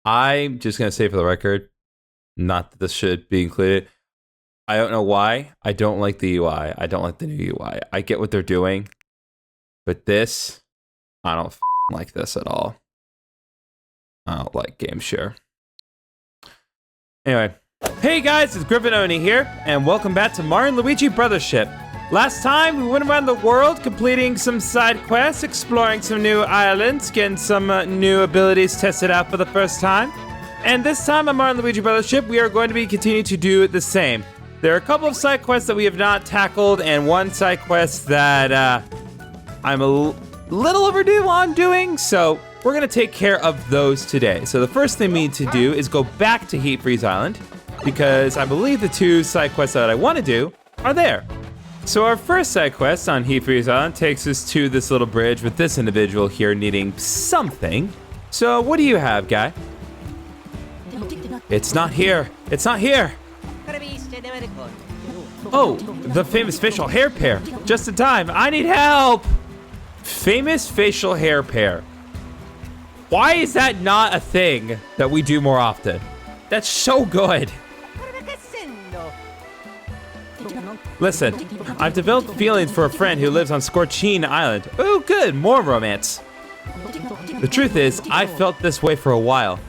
I'm just going to say for the record, not that this should be included. I don't know why. I don't like the UI. I don't like the new UI. I get what they're doing. But this, I don't like this at all. I don't like game share. Anyway. Hey guys, it's GriffinOni here, and welcome back to Mario Luigi Brothership. Last time, we went around the world completing some side quests, exploring some new islands, getting some new abilities tested out for the first time. And this time on Mario Luigi Brothership, we are going to be continuing to do the same. There are a couple of side quests that we have not tackled, and one side quest that I'm a little overdue on doing, so we're going to take care of those today. So the first thing we need to do is go back to Heat Freeze Island, because I believe the two side quests that I want to do are there. So our first side quest on Heat Freeze Island takes us to this little bridge with this individual here needing something. So what do you have, guy? It's not here. It's not here. Oh, the famous facial hair pair. Just in time. I need help. Famous facial hair pair. Why is that not a thing that we do more often? That's so good. Listen, I've developed feelings for a friend who lives on Scorchine Island. Oh, good, more romance. The truth is, I felt this way for a while.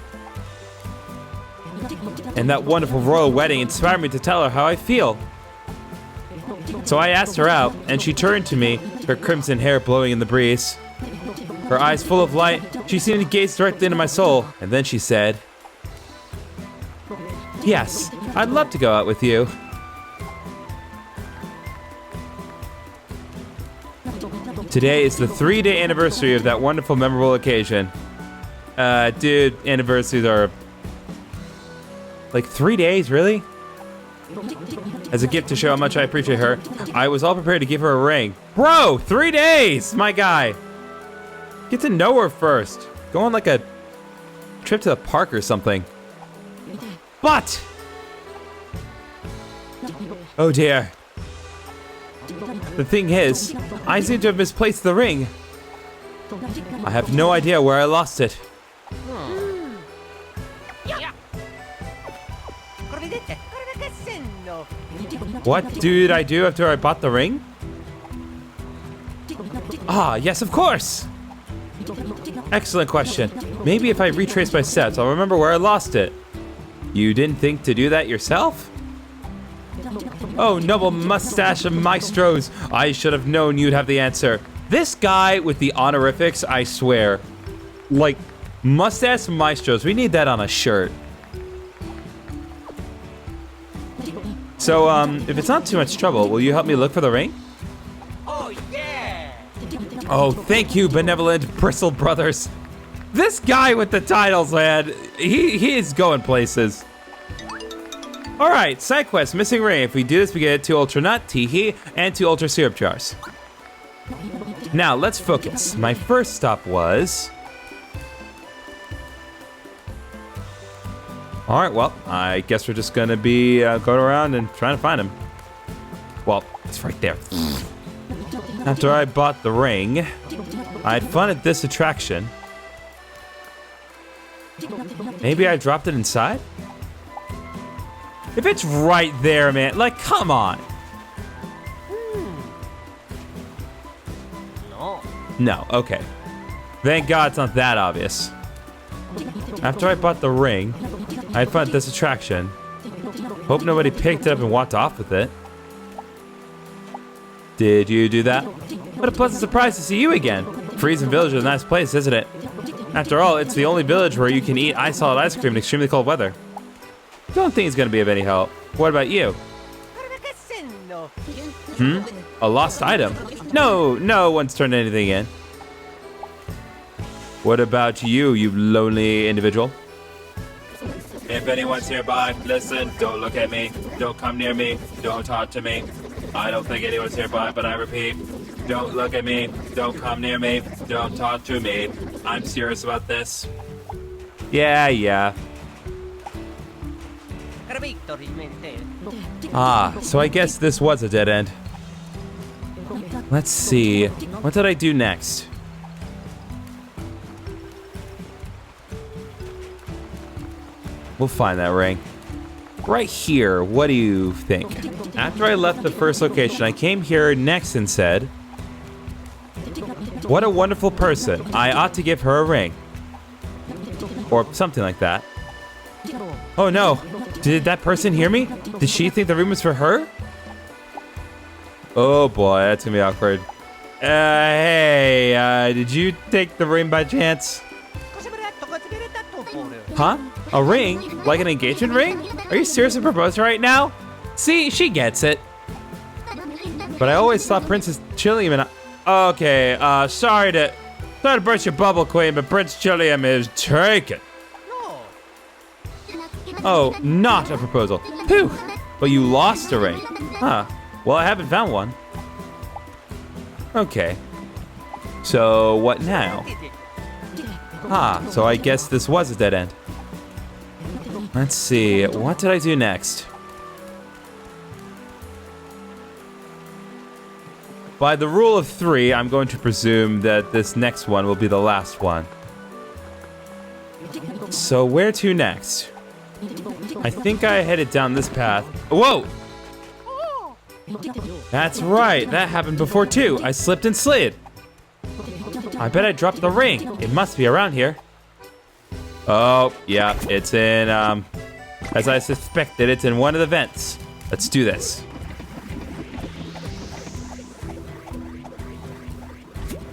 And that wonderful royal wedding inspired me to tell her how I feel. So I asked her out, and she turned to me, her crimson hair blowing in the breeze. Her eyes full of light, she seemed to gaze directly into my soul, and then she said, "Yes, I'd love to go out with you." Today is the 3-day anniversary of that wonderful, memorable occasion. Dude, anniversaries are like 3 days, really? As a gift to show how much I appreciate her, I was all prepared to give her a ring. Bro, 3 days, my guy. Get to know her first. Go on like a trip to the park or something. But! Oh dear. The thing is, I seem to have misplaced the ring. I have no idea where I lost it. What did I do after I bought the ring? Ah, yes, of course! Excellent question. Maybe if I retrace my steps, I'll remember where I lost it. You didn't think to do that yourself? Oh, noble mustache of maestros. I should have known you'd have the answer. This guy with the honorifics, I swear. Like, mustache maestros, we need that on a shirt. So, if it's not too much trouble, will you help me look for the ring? Oh, yeah! Oh, thank you, benevolent Bristle Brothers. This guy with the titles, man, he is going places. All right, side quest, missing ring. If we do this, we get 2 Ultra Nut, Teehee, and 2 Ultra Syrup Jars. Now, let's focus. My first stop was... All right, well, I guess we're just gonna be going around and trying to find him. Well, it's right there. After I bought the ring, I had fun at this attraction. Maybe I dropped it inside? If it's right there, man, like, come on. No, okay. Thank God it's not that obvious. After I bought the ring, I had fun at this attraction. Hope nobody picked it up and walked off with it. Did you do that? What a pleasant surprise to see you again. Freezing Village is a nice place, isn't it? After all, it's the only village where you can eat ice-solid ice cream in extremely cold weather. Don't think it's gonna be of any help. What about you? A lost item? No, no one's turned anything in. What about you, you lonely individual? If anyone's nearby, listen, don't look at me, don't come near me, don't talk to me. I don't think anyone's nearby, but I repeat, don't look at me, don't come near me, don't talk to me. I'm serious about this. Yeah. Ah, so I guess this was a dead end. Let's see, what did I do next? We'll find that ring. Right here, what do you think? After I left the first location, I came here next and said, what a wonderful person. I ought to give her a ring. Or something like that. Oh no, did that person hear me? Did she think the ring was for her? Oh boy, that's gonna be awkward. Hey, did you take the ring by chance? Huh? A ring? Like an engagement ring? Are you seriously proposing right now? See, she gets it. But I always thought Princess Chilliam and I... Okay, sorry to burst your bubble, Queen, but Prince Chilliam is taken. Oh, not a proposal. Phew! But you lost a ring. Huh. Well, I haven't found one. Okay. So, what now? Ah, so I guess this was a dead end. Let's see, what did I do next? By the rule of 3, I'm going to presume that this next one will be the last one. So where to next? I think I headed down this path. Whoa! That's right, that happened before too. I slipped and slid. I bet I dropped the ring. It must be around here. Oh, yeah, it's in, as I suspected, it's in one of the vents. Let's do this.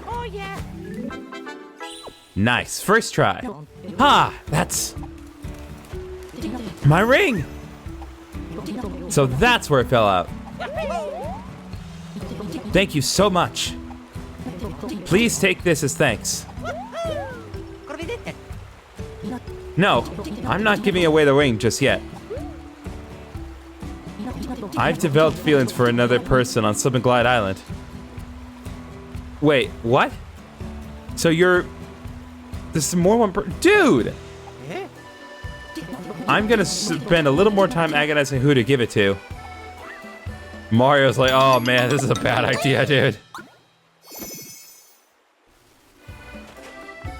Oh, yeah. Nice, first try. Ah, that's my ring. So that's where it fell out. Thank you so much. Please take this as thanks. No, I'm not giving away the ring just yet. I've developed feelings for another person on Slip and Glide Island. Wait, what? So you're... There's more one Dude! I'm gonna spend a little more time agonizing who to give it to. Mario's like, oh man, this is a bad idea, dude.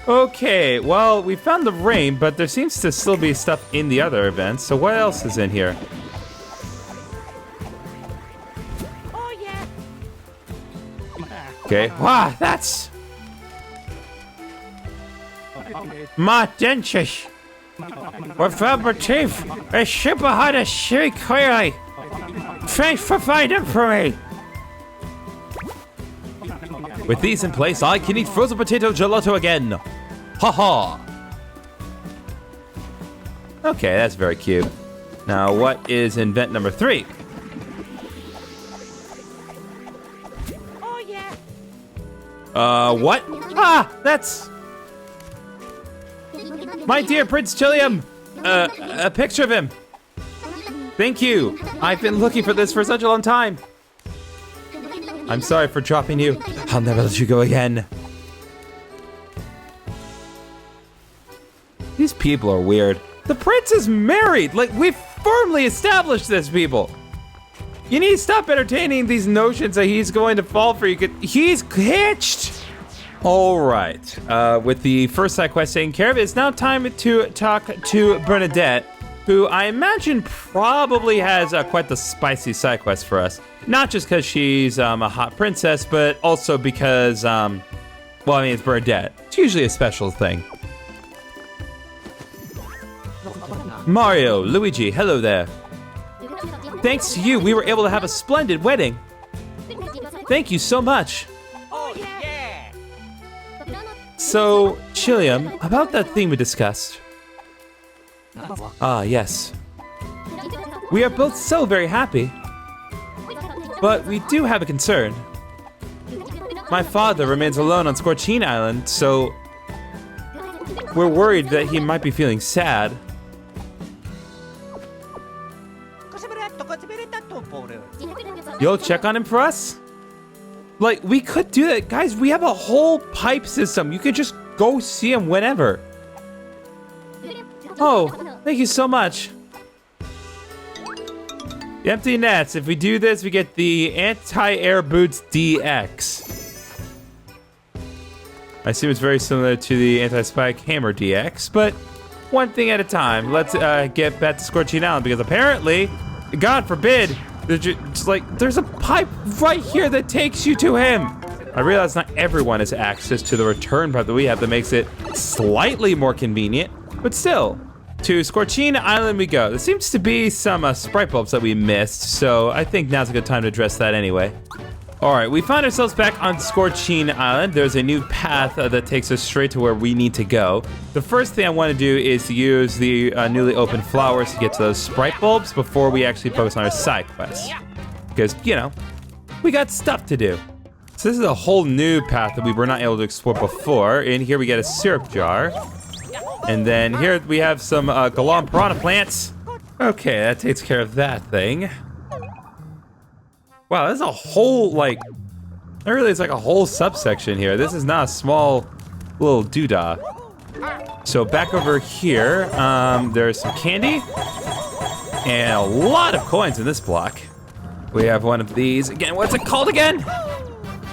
Okay, well, we found the ring, but there seems to still be stuff in the other events, so what else is in here? Oh, yeah. Okay, wow, that's... My dentist. Without teeth, a ship had a shriek clearly. Thanks for finding for me. With these in place, I can eat frozen potato gelato again. Ha ha. Okay, that's very cute. Now, what is in vent number 3? Oh, yeah. What? Ah, that's... My dear Prince Chilliam! A picture of him! Thank you! I've been looking for this for such a long time! I'm sorry for dropping you. I'll never let you go again. These people are weird. The prince is married! Like, we've firmly established this, people! You need to stop entertaining these notions that he's going to fall for you. He's hitched! Alright, with the first side quest taken care of, it's now time to talk to Bernadette, who I imagine probably has quite the spicy side quest for us. Not just because she's a hot princess, but also because, well, I mean, it's Bernadette. It's usually a special thing. Mario, Luigi, hello there. Thanks to you, we were able to have a splendid wedding. Thank you so much. Oh, yeah. So, Chilliam, about that thing we discussed. Ah, yes. We are both so very happy. But we do have a concern. My father remains alone on Scorchine Island, so we're worried that he might be feeling sad. You'll check on him for us? Like, we could do that. Guys, we have a whole pipe system. You could just go see him whenever. Oh, thank you so much. The empty nets. If we do this, we get the anti-air boots DX. I assume it's very similar to the anti-spike hammer DX, but one thing at a time. Let's get back to Scorching Island because apparently, God forbid, there's a pipe right here that takes you to him. I realize not everyone has access to the return pipe that we have that makes it slightly more convenient, but still, to Scorching Island we go. There seems to be some sprite bulbs that we missed, so I think now's a good time to address that anyway. All right, we find ourselves back on Scorching Island. There's a new path that takes us straight to where we need to go. The first thing I want to do is use the newly opened flowers to get to those sprite bulbs before we actually focus on our side quests. Because, you know, we got stuff to do. So this is a whole new path that we were not able to explore before. In here we get a syrup jar. And then here we have some Glohm piranha plants. Okay, that takes care of that thing. Wow, there's a whole, like, there really is like a whole subsection here. This is not a small little doodah. So back over here, there's some candy and a lot of coins in this block. We have one of these. Again, what's it called again?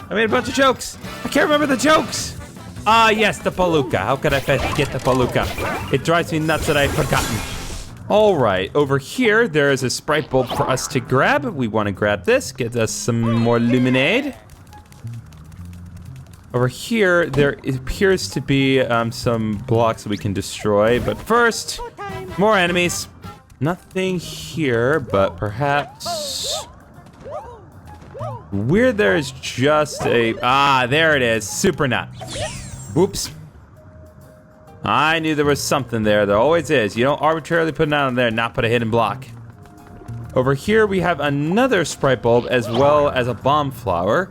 I made a bunch of jokes. I can't remember the jokes. Ah, yes, the palooka. How could I forget the palooka? It drives me nuts that I've forgotten. All right, over here, there is a sprite bulb for us to grab. We want to grab this, get us some more lemonade. Over here, there appears to be some blocks that we can destroy, but first, more enemies. Nothing here, but perhaps... Weird, there is just a... Ah, there it is, super nut. Oops. I knew there was something there. There always is. You don't arbitrarily put it on there and not put a hidden block. Over here, we have another sprite bulb as well as a bomb flower.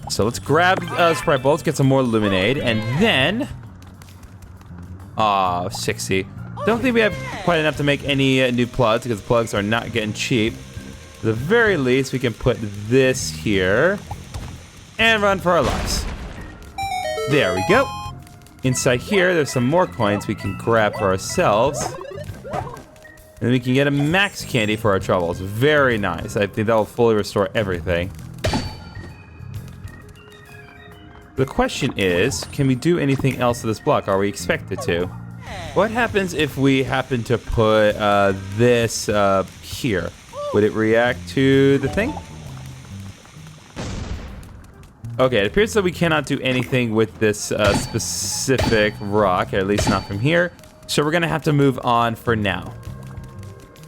So let's grab sprite bulbs, get some more lemonade, and then... Aw, 60. Don't think we have quite enough to make any new plugs because plugs are not getting cheap. At the very least, we can put this here and run for our lives. There we go. Inside here, there's some more coins we can grab for ourselves. And we can get a max candy for our troubles. Very nice. I think that will fully restore everything. The question is, can we do anything else to this block? Are we expected to? What happens if we happen to put this here? Would it react to the thing? Okay, it appears that we cannot do anything with this specific rock, at least not from here. So we're gonna have to move on for now.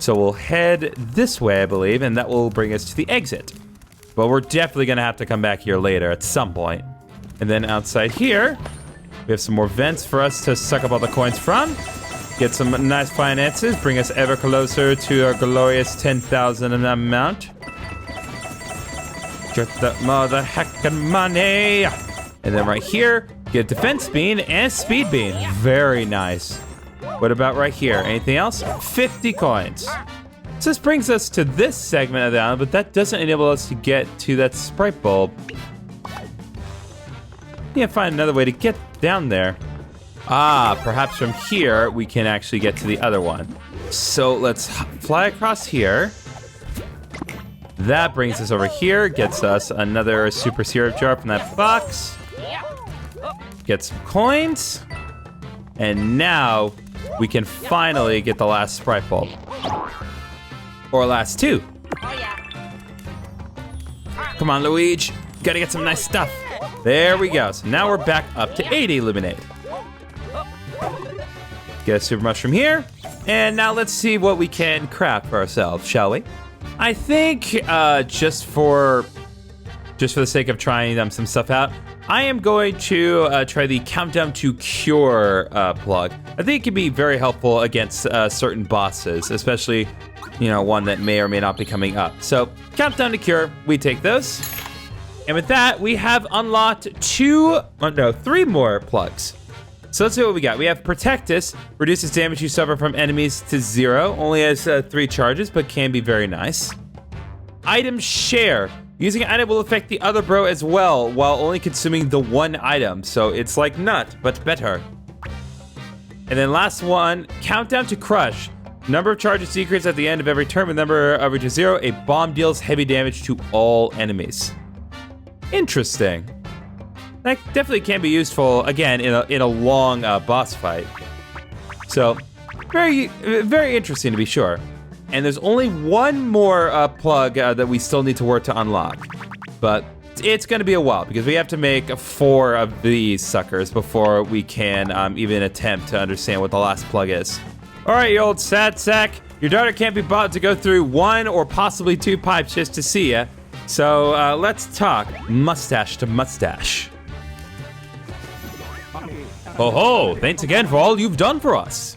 So we'll head this way, I believe, and that will bring us to the exit. But we're definitely gonna have to come back here later at some point. And then outside here, we have some more vents for us to suck up all the coins from. Get some nice finances, bring us ever closer to our glorious 10,000 amount. Get that mother heckin' money. And then right here, get defense bean and speed bean. Very nice. What about right here? Anything else? 50 coins. So this brings us to this segment of the island, but that doesn't enable us to get to that sprite bulb. Can't find another way to get down there. Ah, perhaps from here, we can actually get to the other one. So let's fly across here. That brings us over here, gets us another super syrup jar from that box. Get some coins. And now we can finally get the last sprite bulb. Or last two. Come on, Luigi. Gotta get some nice stuff. There we go. So now we're back up to 80 lemonade. Get a super mushroom here. And now let's see what we can craft for ourselves, shall we? I think just for the sake of trying some stuff out, I am going to try the Countdown to Cure plug. I think it can be very helpful against certain bosses, especially, you know, one that may or may not be coming up. So Countdown to Cure, we take those. And with that, we have unlocked three more plugs. So let's see what we got. We have Protect Us, reduces damage you suffer from enemies to 0. Only has 3 charges, but can be very nice. Item Share. Using an item will affect the other bro as well, while only consuming the one item. So it's like Nut, but better. And then last one, Countdown to Crush. Number of charges decrease at the end of every turn with number averages 0. A bomb deals heavy damage to all enemies. Interesting. That definitely can be useful, again, in a long boss fight. So, Very interesting to be sure. And there's only one more plug that we still need to work to unlock. But it's going to be a while because we have to make 4 of these suckers before we can even attempt to understand what the last plug is. All right, you old sad sack. Your daughter can't be bought to go through 1 or possibly 2 pipes just to see ya. So let's talk mustache to mustache. Oh ho, thanks again for all you've done for us.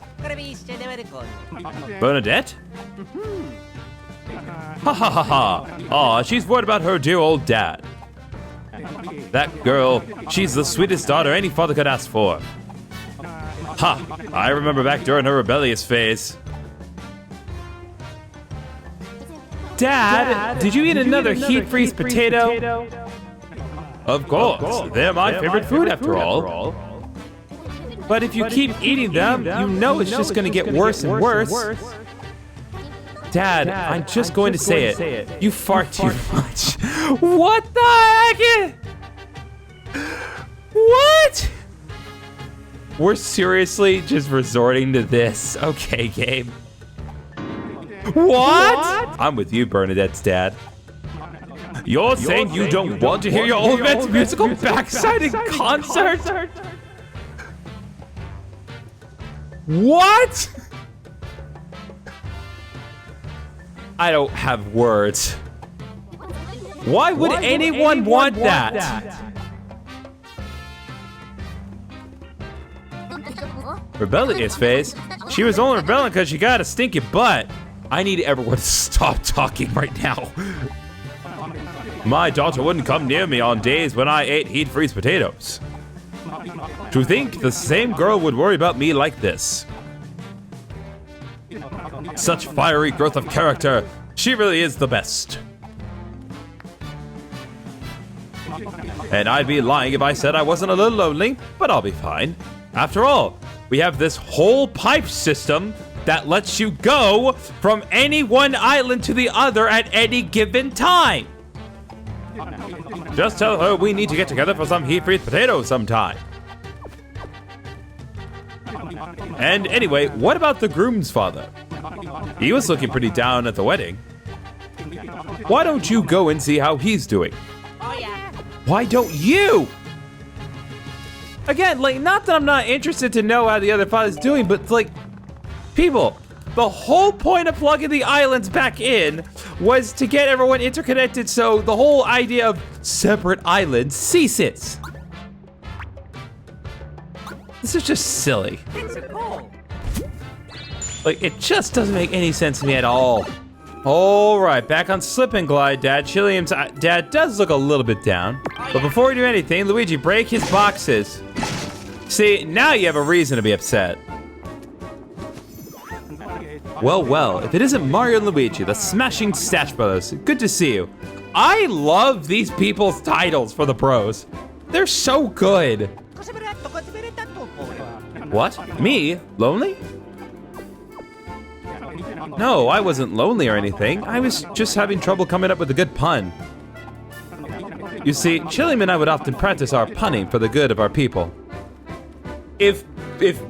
Bernadette? Ha ha ha ha. Aw, she's worried about her dear old dad. That girl, she's the sweetest daughter any father could ask for. Ha, I remember back during her rebellious phase. Dad, did you eat another heat-freeze potato? Of course, they're my favorite food after all. But if you keep eating them, you know it's just gonna get worse and worse. Dad, I'm just going to say it. You fart too much. What the heck? What? We're seriously just resorting to this. Okay, Gabe. What? I'm with you, Bernadette's dad. You're saying you don't want to hear your old man's musical backside in concert? What? I don't have words. Why would anyone want that? Rebellious face? She was only rebelling because she got a stinky butt. I need everyone to stop talking right now. My daughter wouldn't come near me on days when I ate heat-freeze potatoes. To think the same girl would worry about me like this. Such fiery growth of character. She really is the best. And I'd be lying if I said I wasn't a little lonely, but I'll be fine. After all, we have this whole pipe system that lets you go from any one island to the other at any given time. Just tell her we need to get together for some heat-freeze potatoes sometime. And anyway, what about the groom's father? He was looking pretty down at the wedding. Why don't you go and see how he's doing? Oh yeah. Why don't you? Again, like, not that I'm not interested to know how the other father's doing, but like, people, the whole point of plugging the islands back in was to get everyone interconnected so the whole idea of separate islands ceases. This is just silly. Like, it just doesn't make any sense to me at all. All right, back on Slip and Glide, Dad. Chillium's dad does look a little bit down. But before we do anything, Luigi, break his boxes. See, now you have a reason to be upset. Well, if it isn't Mario and Luigi, the Smashing Stash Brothers, good to see you. I love these people's titles for the pros. They're so good. What? Me? Lonely? No, I wasn't lonely or anything. I was just having trouble coming up with a good pun. You see, Chillium and I would often practice our punning for the good of our people. If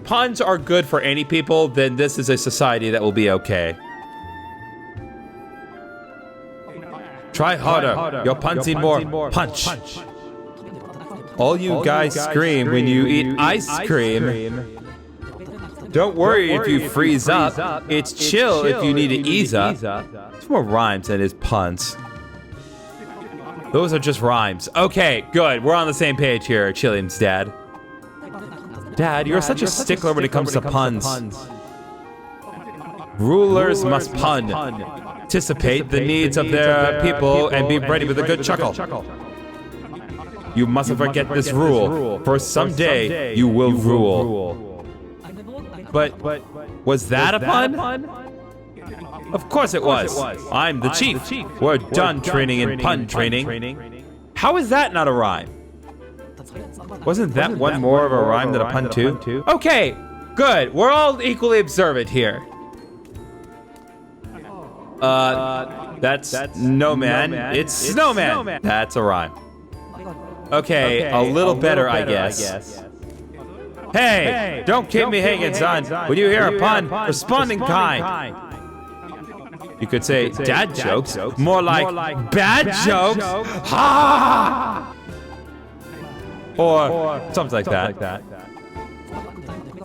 puns are good for any people, then this is a society that will be okay. Try harder. Your puns need more punch. All you guys scream when you eat ice cream. Don't worry if you freeze up. It's chill if you need to ease up. It's more rhymes than it is puns. Those are just rhymes. Okay, good. We're on the same page here, Chillium's dad. Dad, you're such a stickler when it comes to puns. Rulers must pun. Anticipate the needs of their people and be ready with a good chuckle. You mustn't forget this rule, for someday you will rule. But was that a pun? Of course it was. I'm the chief. We're done training in pun training. How is that not a rhyme? Wasn't that one more of a rhyme than a pun too? Okay, good. We're all equally observant here. That's Snowman. It's Snowman. That's a rhyme. Okay, a little better, I guess. Hey, don't keep me hanging, son. When you hear a pun, respond in kind. You could say dad jokes, more like bad jokes. Ha! Or something like that.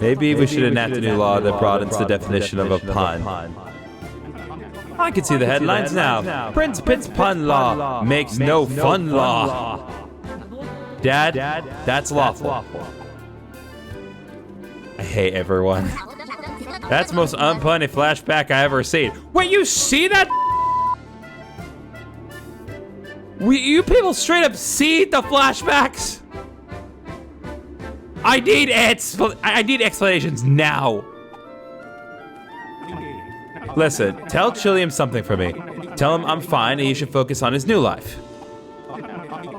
Maybe we should enact a new law that broadens the definition of a pun. I can see the headlines now. Prince Pitt's pun law makes no fun law. Dad, that's lawful. I hate everyone. That's the most unpunny flashback I ever seen. Wait, you see that? You people straight up see the flashbacks? I need explanations now. Listen, tell Chilliam something for me. Tell him I'm fine and he should focus on his new life.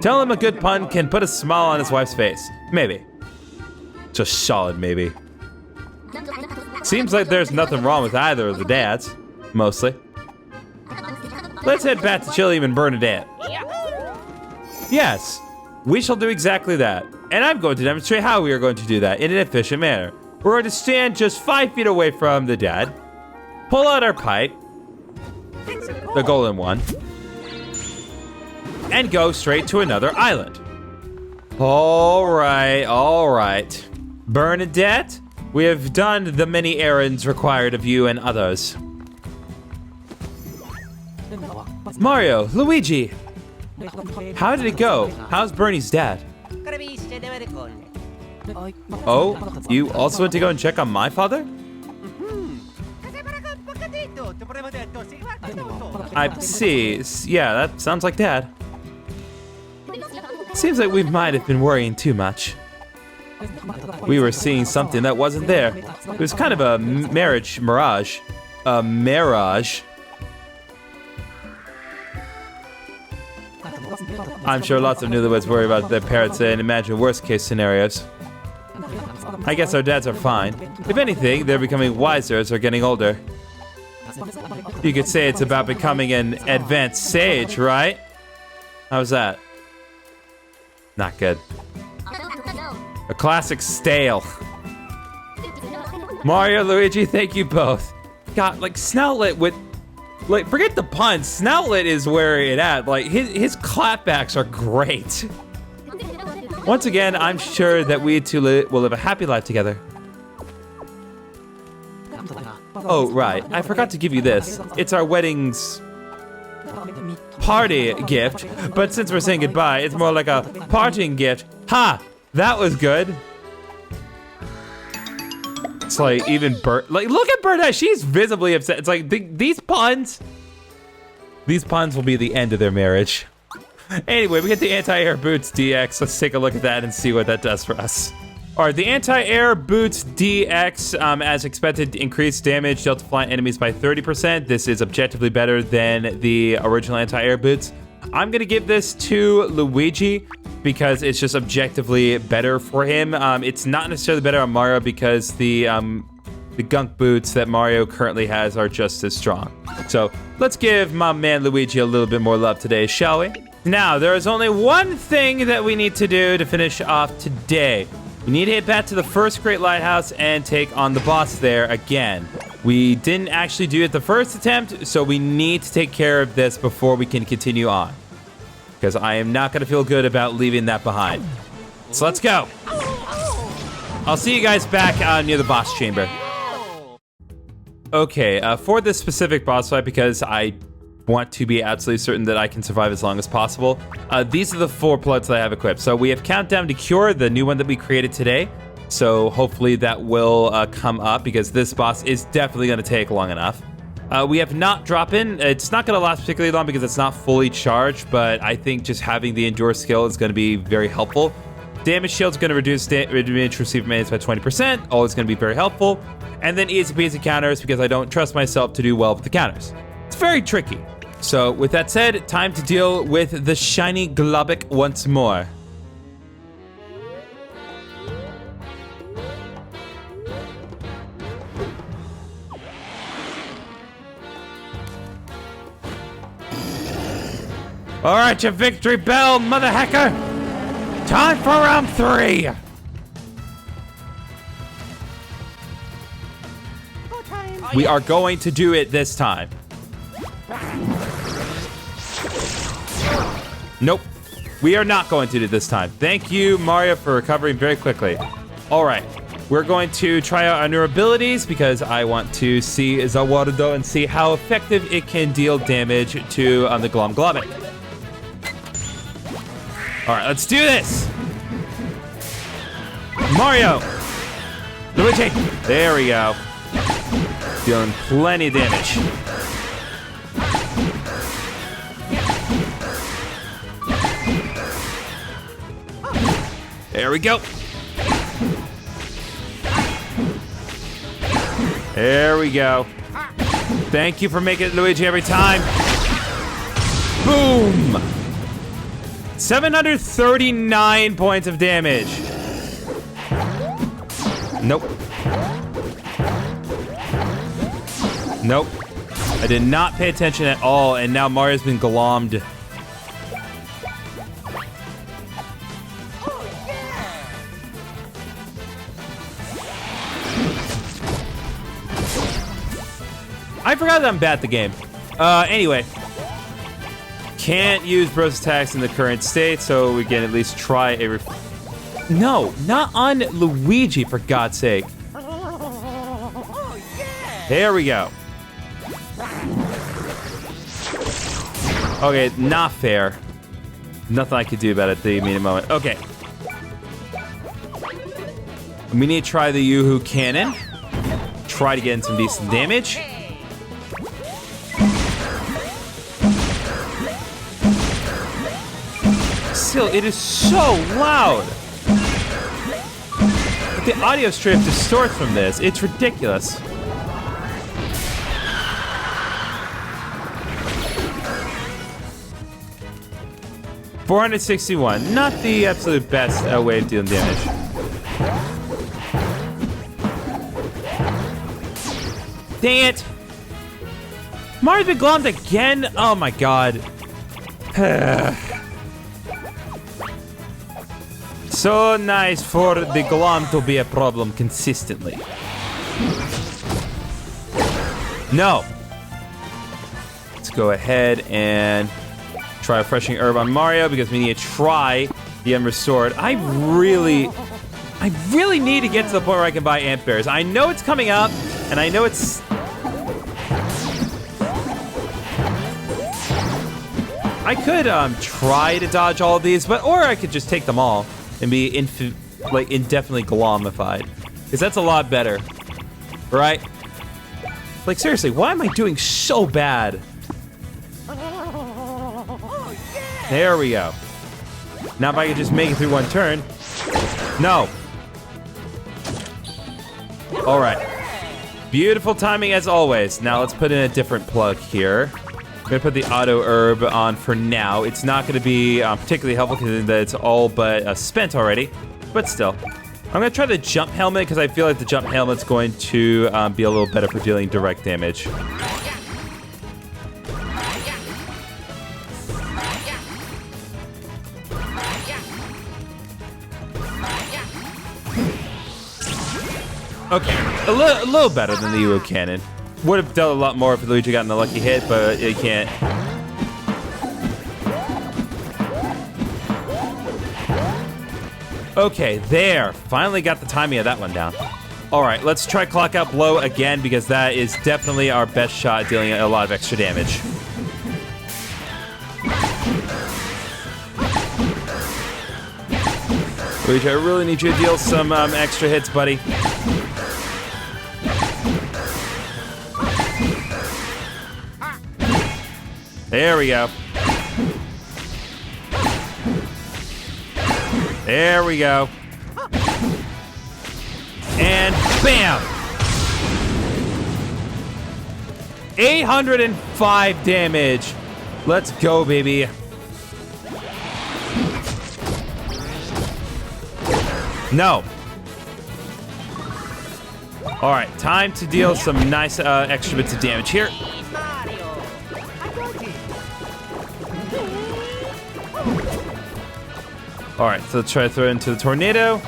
Tell him a good pun can put a smile on his wife's face. Maybe. Just solid maybe. Seems like there's nothing wrong with either of the dads. Mostly. Let's head back to Chilliam and Bernadette. Yes, we shall do exactly that. And I'm going to demonstrate how we are going to do that in an efficient manner. We're going to stand just 5 feet away from the dad. Pull out our pipe. The golden one. And go straight to another island. All right. Bernadette, we have done the many errands required of you and others. Mario, Luigi, how did it go? How's Bernie's dad? Oh, you also went to go and check on my father? I see. Yeah, that sounds like dad. Seems like we might have been worrying too much. We were seeing something that wasn't there. It was kind of a marriage mirage. A mirage. I'm sure lots of newlyweds worry about their parents and imagine worst case scenarios. I guess our dads are fine. If anything, they're becoming wiser as they're getting older. You could say it's about becoming an advanced sage, right? How's that? Not good. A classic stale. Mario, Luigi, thank you both. God, like Snoutlet with... Like, forget the pun. Snoutlet is where it at. Like, his clapbacks are great. Once again, I'm sure that we two will live a happy life together. Oh, right. I forgot to give you this. It's our wedding's party gift. But since we're saying goodbye, it's more like a parting gift. Ha! That was good. It's like even like look at Bernadette. She's visibly upset. It's like these puns will be the end of their marriage. Anyway, we get the anti-air boots DX. Let's take a look at that and see what that does for us. All right, the anti-air boots DX, as expected, increased damage dealt to flying enemies by 30%. This is objectively better than the original anti-air boots. I'm gonna give this to Luigi because it's just objectively better for him. It's not necessarily better on Mario because the gunk boots that Mario currently has are just as strong. So let's give my man Luigi a little bit more love today, shall we? Now, there is only one thing that we need to do to finish off today. We need to head back to the first Great Lighthouse and take on the boss there again. We didn't actually do it the first attempt, so we need to take care of this before we can continue on. Because I am not going to feel good about leaving that behind. So let's go. I'll see you guys back near the boss chamber. Okay, for this specific boss fight, because I want to be absolutely certain that I can survive as long as possible, these are the 4 plugs that I have equipped. So we have Countdown to Cure, the new one that we created today. So hopefully that will come up because this boss is definitely going to take long enough. We have Not Drop In. It's not going to last particularly long because it's not fully charged, but I think just having the Endure skill is going to be very helpful. Damage Shield is going to reduce damage received from enemies by 20%. Always going to be very helpful. And then easy peasy counters because I don't trust myself to do well with the counters. It's very tricky. So with that said, time to deal with the shiny Globik once more. All right, your Victreebel, mother hacker. Time for round 3. We are going to do it this time. Nope. We are not going to do it this time. Thank you, Mario, for recovering very quickly. All right. We're going to try out our new abilities because I want to see Zawardo and see how effective it can deal damage to the Glohm Glomic. All right, let's do this. Mario. Luigi. There we go. Dealing plenty of damage. There we go. There we go. Thank you for making it, Luigi, every time. Boom! 739 points of damage. Nope. Nope. I did not pay attention at all, and now Mario's been glommed. I forgot that I'm bad at the game. Anyway. Can't use Bros attacks in the current state, so we can at least try a No, not on Luigi, for God's sake. There we go. Okay, not fair. Nothing I could do about it at the immediate moment. Okay. We need to try the Yoo-Hoo Cannon. Try to get in some decent damage. Still, it is so loud. But the audio strip distorts from this. It's ridiculous. $461. Not the absolute best way of dealing damage. Dang it. Mario's been glommed again? Oh my god. So nice for the Glohm to be a problem consistently. No. Let's go ahead and try a refreshing herb on Mario because we need to try the Unrestored. I really need to get to the point where I can buy ant bears. I know it's coming up, and I know it's... I could try to dodge all of these, or I could just take them all and be indefinitely glomified. Because that's a lot better. Right? Like, seriously, why am I doing so bad? There we go. Now if I could just make it through one turn. No. All right. Beautiful timing as always. Now let's put in a different plug here. I'm gonna put the auto herb on for now. It's not gonna be particularly helpful because it's all but spent already, but still. I'm gonna try the jump helmet because I feel like the jump helmet's going to be a little better for dealing direct damage. Okay, a little better than the Yoo-Hoo Cannon. Would have dealt a lot more if Luigi gotten a lucky hit, but it can't. Okay, there. Finally got the timing of that one down. All right, let's try Clock Out Blow again because that is definitely our best shot at dealing a lot of extra damage. Luigi, I really need you to deal some extra hits, buddy. There we go. There we go. And bam! 805 damage. Let's go, baby. No. All right, time to deal some nice extra bits of damage here. All right, so let's try to throw it into the tornado.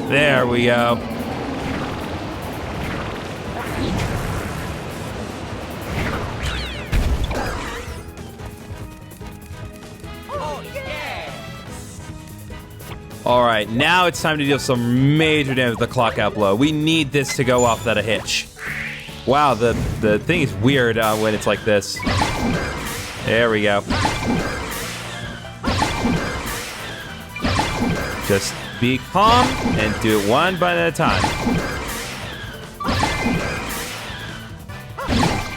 There we go. All right, now it's time to deal some major damage with the clock out blow. We need this to go off without a hitch. Wow, the thing is weird when it's like this. There we go. Just be calm and do it one bite at a time.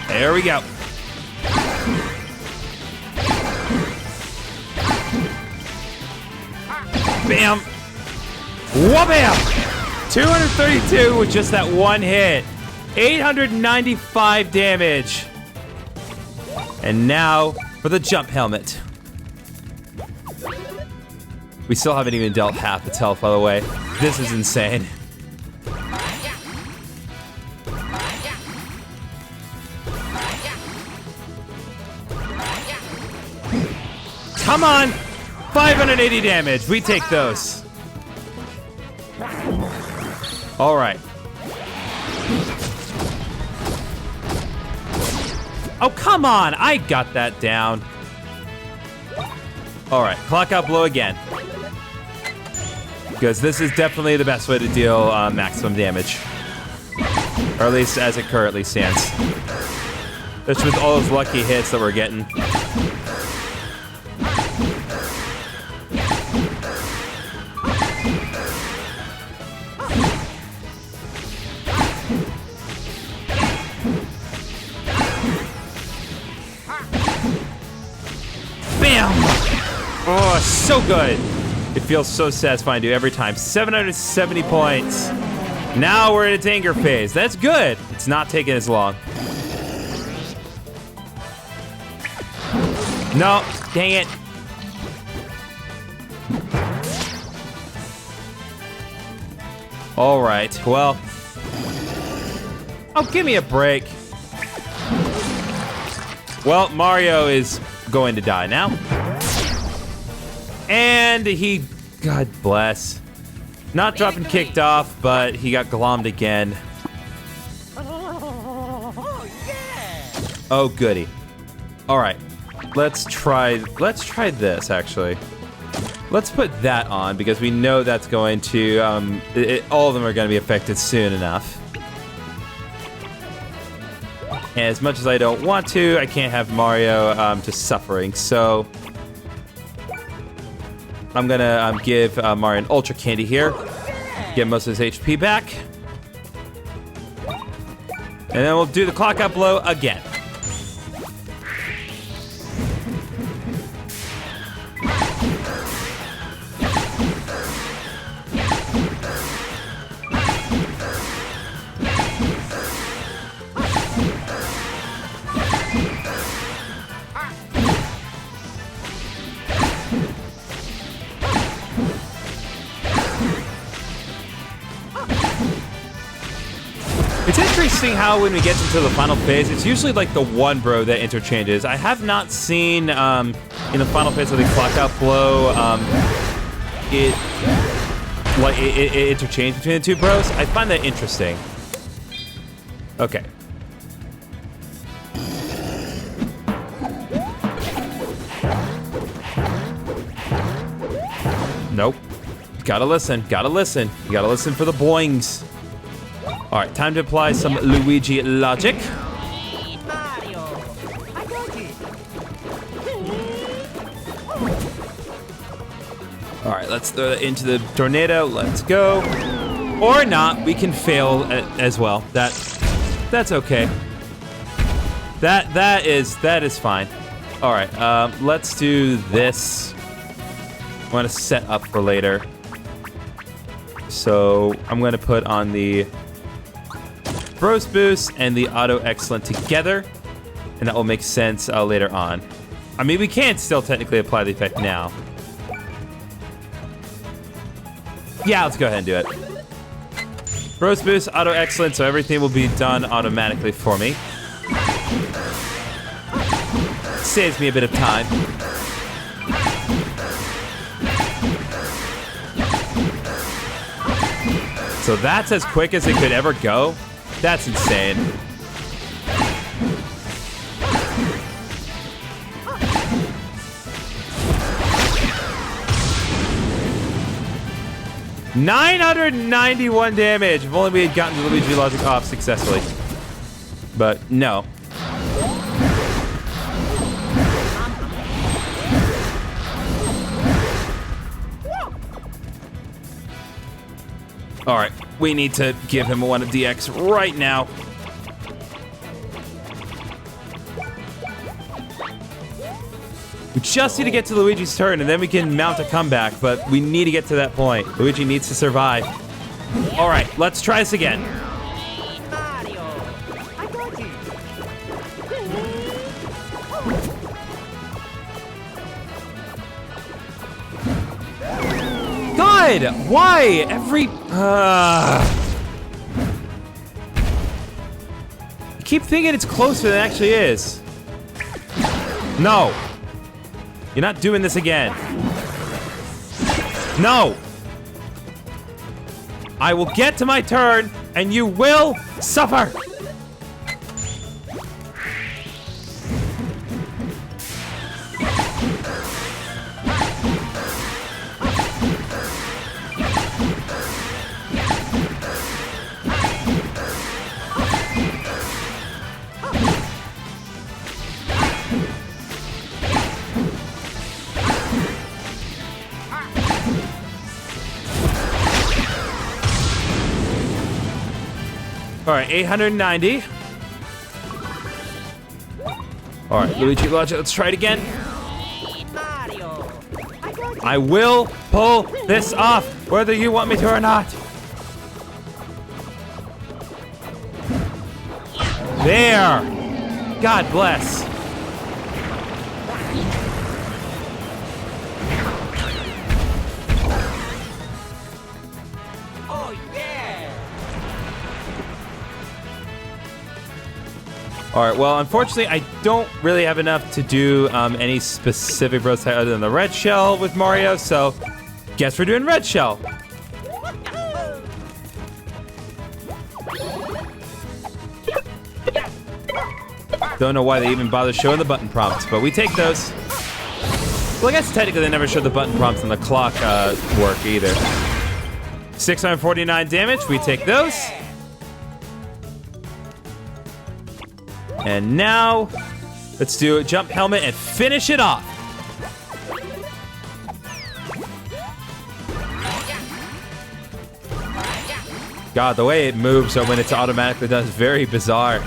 There we go. Bam! Wha-bam! 232 with just that one hit. 895 damage. And now for the jump helmet. We still haven't even dealt half its health, by the way. This is insane. Come on! 580 damage. We take those. All right. Oh, come on. I got that down. All right. Clock out blow again. Because this is definitely the best way to deal maximum damage. Or at least as it currently stands. That's with all those lucky hits that we're getting. Bam! Oh, so good. It feels so satisfying to do every time. 770 points. Now we're in its anger phase. That's good. It's not taking as long. No, dang it. All right, well. Oh, give me a break. Well, Mario is going to die now. And he, God bless. Not dropping kicked off, but he got glommed again. Oh, goody. All right, let's try this, actually. Let's put that on, because we know that's going to, all of them are going to be affected soon enough. And as much as I don't want to, I can't have Mario just suffering, so I'm gonna give Mario an Ultra Candy here. Get most of his HP back. And then we'll do the clock out blow again. It's interesting how when we get into the final phase, it's usually like the one bro that interchanges. I have not seen in the final phase of the clock out blow it interchange between the two bros. I find that interesting. Okay. Nope. Gotta listen. Gotta listen. You gotta listen for the boings. All right, time to apply some Luigi logic. All right, let's throw that into the tornado. Let's go. Or not. We can fail as well. That's okay. That is fine. All right, let's do this. I want to set up for later. So I'm going to put on the Bros Boost and the Auto Excellent together, and that will make sense later on. I mean, we can still technically apply the effect now. Yeah, let's go ahead and do it. Bros Boost, Auto Excellent, so everything will be done automatically for me. Saves me a bit of time. So that's as quick as it could ever go. That's insane. 991 damage. If only we had gotten the Luigi logic off successfully. But no. All right, we need to give him one of DX right now. We just need to get to Luigi's turn, and then we can mount a comeback, but we need to get to that point. Luigi needs to survive. All right, let's try this again. Mario. I got you. God, why? I keep thinking it's closer than it actually is. No. You're not doing this again. No. I will get to my turn, and you will suffer. All right, 890. All right, Luigi Logic, let's try it again. Mario. I got you. I will pull this off, whether you want me to or not. There. God bless. Oh yeah. All right, well, unfortunately, I don't really have enough to do any specific bros type other than the red shell with Mario, so guess we're doing red shell. Don't know why they even bother showing the button prompts, but we take those. Well, I guess technically they never showed the button prompts and the clock work either. 649 damage, we take those. And now, let's do a jump helmet and finish it off. God, the way it moves when it's automatically done is very bizarre.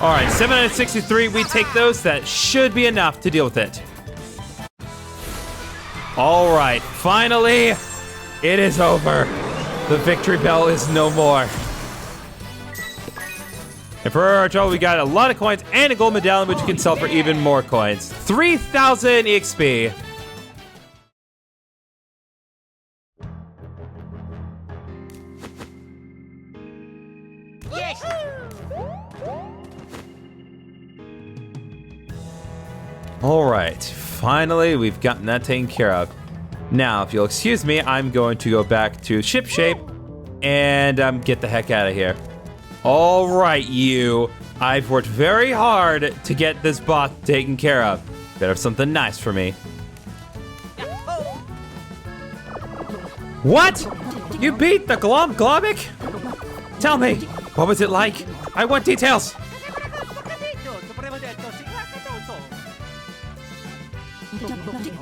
All right, 763, we take those. That should be enough to deal with it. All right, finally, it is over. The Victreebel is no more. And for our trouble, we got a lot of coins and a gold medallion, which you can sell for even more coins. 3,000 EXP. Yes. All right, finally, we've gotten that taken care of. Now, if you'll excuse me, I'm going to go back to ship shape and get the heck out of here. All right, you. I've worked very hard to get this boss taken care of. Better have something nice for me. What? You beat the Globic? Tell me, what was it like? I want details.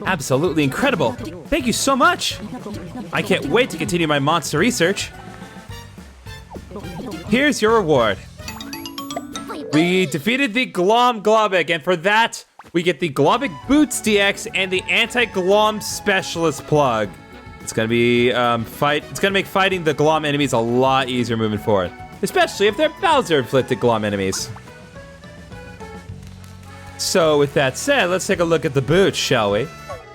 Absolutely incredible. Thank you so much. I can't wait to continue my monster research. Here's your reward. We defeated the Globic, and for that, we get the Globic Boots DX and the Anti-Glohm Specialist plug. It's gonna be it's gonna make fighting the Glohm enemies a lot easier moving forward, especially if they're Bowser-inflicted Glohm enemies. So with that said, let's take a look at the boots, shall we?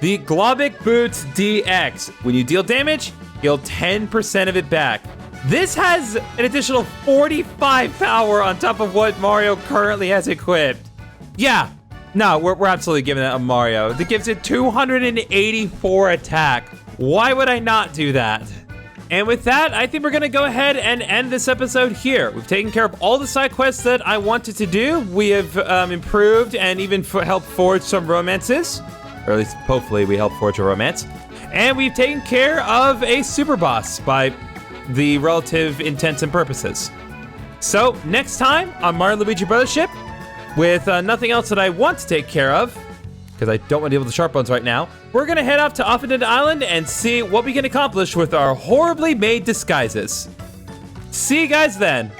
The Globic Boots DX. When you deal damage, heal 10% of it back. This has an additional 45 power on top of what Mario currently has equipped. Yeah, no, we're absolutely giving that a Mario. That gives it 284 attack. Why would I not do that? And with that, I think we're gonna go ahead and end this episode here. We've taken care of all the side quests that I wanted to do. We have improved and even helped forge some romances. Or at least, hopefully, we help forge a romance. And we've taken care of a super boss by the relative intents and purposes. So, next time on Mario Luigi Brothership, with nothing else that I want to take care of, because I don't want to deal with the sharp bones right now, we're going to head off to Offended Island and see what we can accomplish with our horribly made disguises. See you guys then.